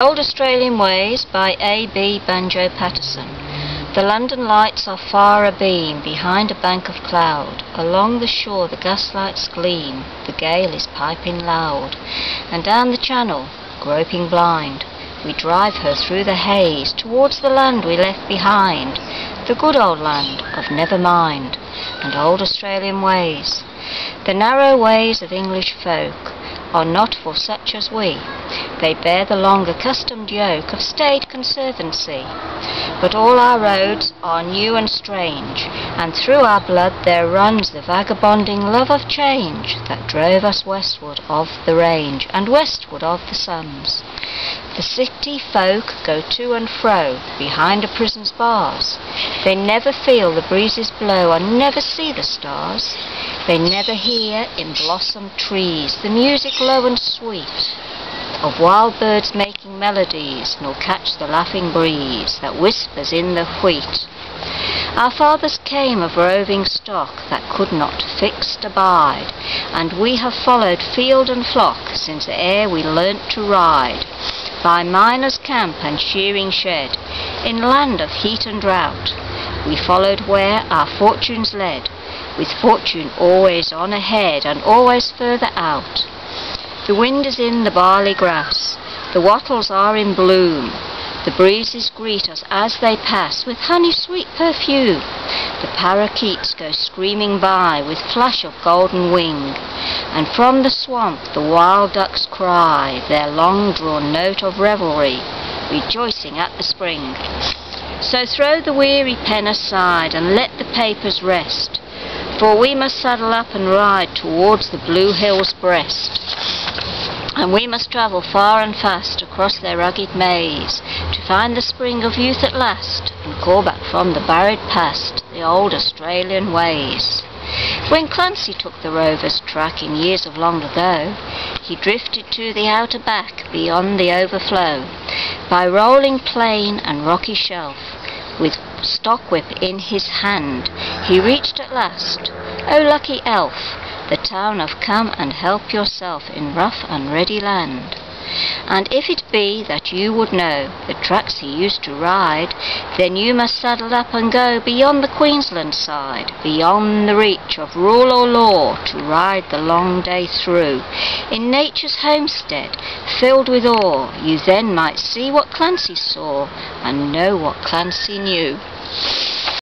Old Australian Ways by A.B. Banjo Paterson. The London lights are far abeam, behind a bank of cloud. Along the shore the gaslights gleam, the gale is piping loud. And down the channel, groping blind, we drive her through the haze, towards the land we left behind, the good old land of never mind, and old Australian ways. The narrow ways of English folk are not for such as we. They bear the long accustomed yoke of staid conservancy. But all our roads are new and strange, and through our blood there runs the vagabonding love of change that drove us westward of the range, and westward of the suns. The city folk go to and fro behind a prison's bars. They never feel the breezes blow, and never see the stars. They never hear in blossomed trees the music low and sweet of wild birds making melodies, nor catch the laughing breeze that whispers in the wheat. Our fathers came of roving stock that could not fixed abide, and we have followed field and flock since ere we learnt to ride. By miner's camp and shearing shed, in land of heat and drought, we followed where our fortunes led, with fortune always on ahead and always further out. The wind is in the barley grass, the wattles are in bloom, the breezes greet us as they pass with honey-sweet perfume. The parakeets go screaming by with flash of golden wing, and from the swamp the wild ducks cry their long-drawn note of revelry, rejoicing at the spring. So throw the weary pen aside and let the papers rest, for we must saddle up and ride towards the blue hill's breast. And we must travel far and fast across their rugged maze, to find the spring of youth at last, and call back from the buried past the old Australian ways. When Clancy took the rover's track in years of long ago, he drifted to the outer back beyond the overflow. By rolling plain and rocky shelf, with stockwhip in his hand, he reached at last, O lucky elf, the town of come and help yourself in rough and ready land. And if it be that you would know the tracks he used to ride, then you must saddle up and go beyond the Queensland side, beyond the reach of rule or law, to ride the long day through. In nature's homestead, filled with awe, you then might see what Clancy saw, and know what Clancy knew.